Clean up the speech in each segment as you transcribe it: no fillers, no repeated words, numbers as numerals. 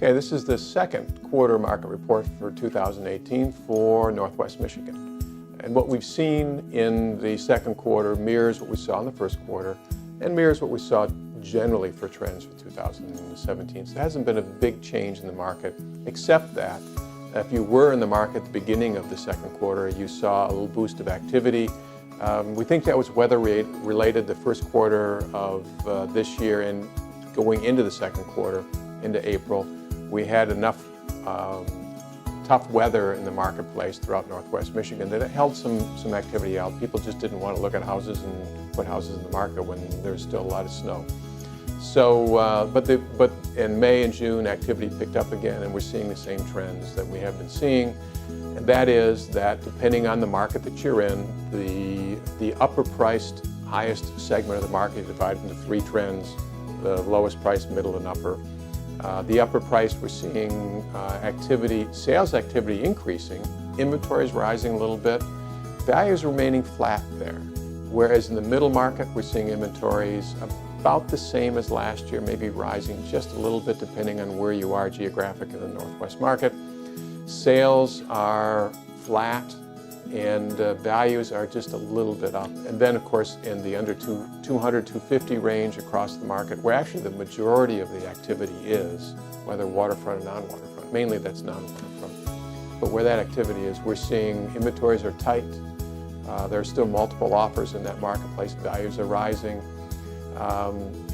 Okay, this is the second quarter market report for 2018 for Northwest Michigan. And what we've seen in the second quarter mirrors what we saw in the first quarter and mirrors what we saw generally for trends for 2017. So there hasn't been a big change in the market, except that if you were in the market at the beginning of the second quarter, you saw a little boost of activity. We think that was weather related the first quarter of this year, and going into the second quarter, into April, we had enough tough weather in the marketplace throughout Northwest Michigan that it held some activity out. People just didn't want to look at houses and put houses in the market when there's still a lot of snow. So, but in May and June, activity picked up again, and we're seeing the same trends that we have been seeing. And that is that depending on the market that you're in, the upper priced, highest segment of the market is divided into three trends: the lowest price, middle, and upper. The upper price, we're seeing sales activity increasing, inventories rising a little bit, values remaining flat there. Whereas in the middle market, we're seeing inventories about the same as last year, maybe rising just a little bit depending on where you are geographically in the Northwest market. Sales are flat, and values are just a little bit up. And then, of course, in the under 200, 250 range across the market, where actually the majority of the activity is, whether waterfront or non-waterfront, mainly that's non-waterfront. But where that activity is, we're seeing inventories are tight. There are still multiple offers in that marketplace. Values are rising.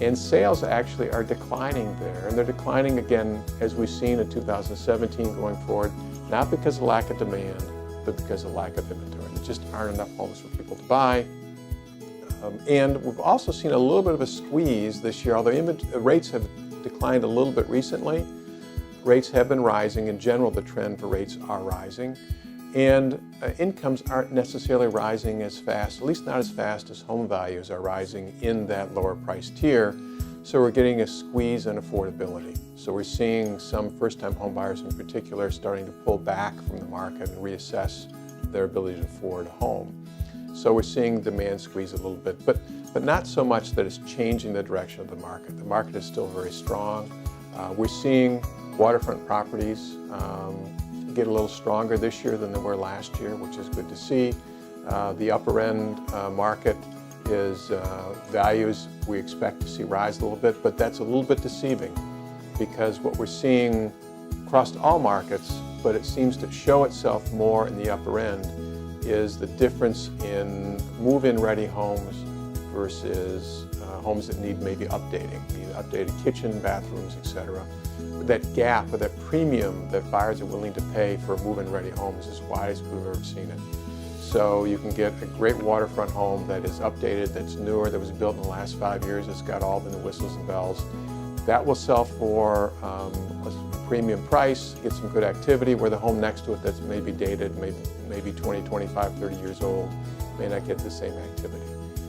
And sales actually are declining there. And they're declining again, as we've seen in 2017 going forward, not because of lack of demand, but because of lack of inventory. There just aren't enough homes for people to buy. And we've also seen a little bit of a squeeze this year, although rates have declined a little bit recently. Rates have been rising. In general, the trend for rates are rising. And incomes aren't necessarily rising as fast, at least not as fast as home values are rising in that lower price tier. So we're getting a squeeze on affordability. So we're seeing some first-time home buyers in particular starting to pull back from the market and reassess their ability to afford a home. So we're seeing demand squeeze a little bit, but not so much that it's changing the direction of the market. The market is still very strong. We're seeing waterfront properties get a little stronger this year than they were last year, which is good to see. The upper end market is values we expect to see rise a little bit, but that's a little bit deceiving because what we're seeing across all markets, but it seems to show itself more in the upper end, is the difference in move-in ready homes versus homes that need maybe updating, need updated kitchen, bathrooms, etc. That gap or that premium that buyers are willing to pay for a move-in ready home is as wide as we've ever seen it. So you can get a great waterfront home that is updated, that's newer, that was built in the last 5 years, it's got all the whistles and bells. That will sell for a premium price, get some good activity, where the home next to it that's maybe dated, maybe 20, 25, 30 years old, may not get the same activity.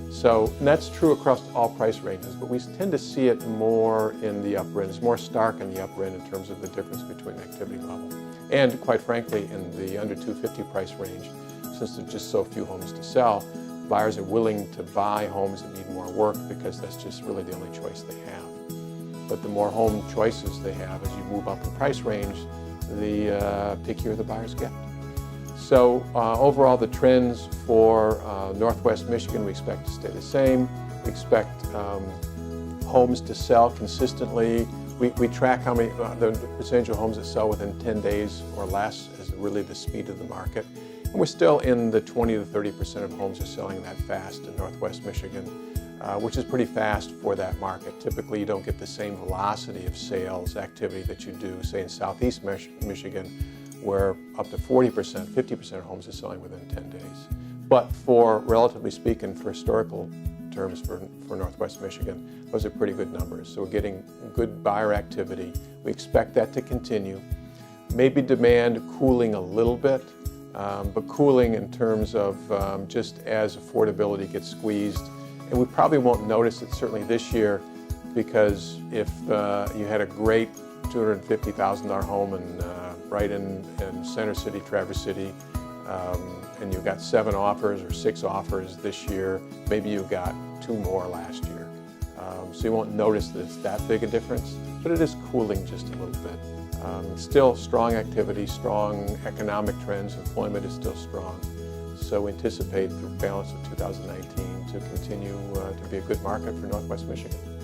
So, and that's true across all price ranges, but we tend to see it more in the upper end. It's more stark in the upper end in terms of the difference between activity level. And quite frankly, in the under 250 price range, since there's just so few homes to sell, buyers are willing to buy homes that need more work because that's just really the only choice they have. But the more home choices they have as you move up in price range, the pickier the buyers get. So overall, the trends for Northwest Michigan we expect to stay the same. We expect homes to sell consistently. We track how many, the percentage of homes that sell within 10 days or less is really the speed of the market. And we're still in the 20 to 30% of homes are selling that fast in Northwest Michigan, which is pretty fast for that market. Typically, you don't get the same velocity of sales activity that you do, say, in Southeast Michigan, where up to 40%, 50% of homes are selling within 10 days. But for, relatively speaking, for historical terms for Northwest Michigan, those are pretty good numbers. So we're getting good buyer activity. We expect that to continue. Maybe demand cooling a little bit, but cooling in terms of just as affordability gets squeezed. And we probably won't notice it certainly this year, because if you had a great $250,000 home right in Center City, Traverse City, and you got 7 offers or 6 offers this year, maybe you got 2 more last year. So you won't notice that it's that big a difference, but it is cooling just a little bit. Still strong activity, strong economic trends, employment is still strong. So we anticipate the balance of 2019 to continue to be a good market for Northwest Michigan.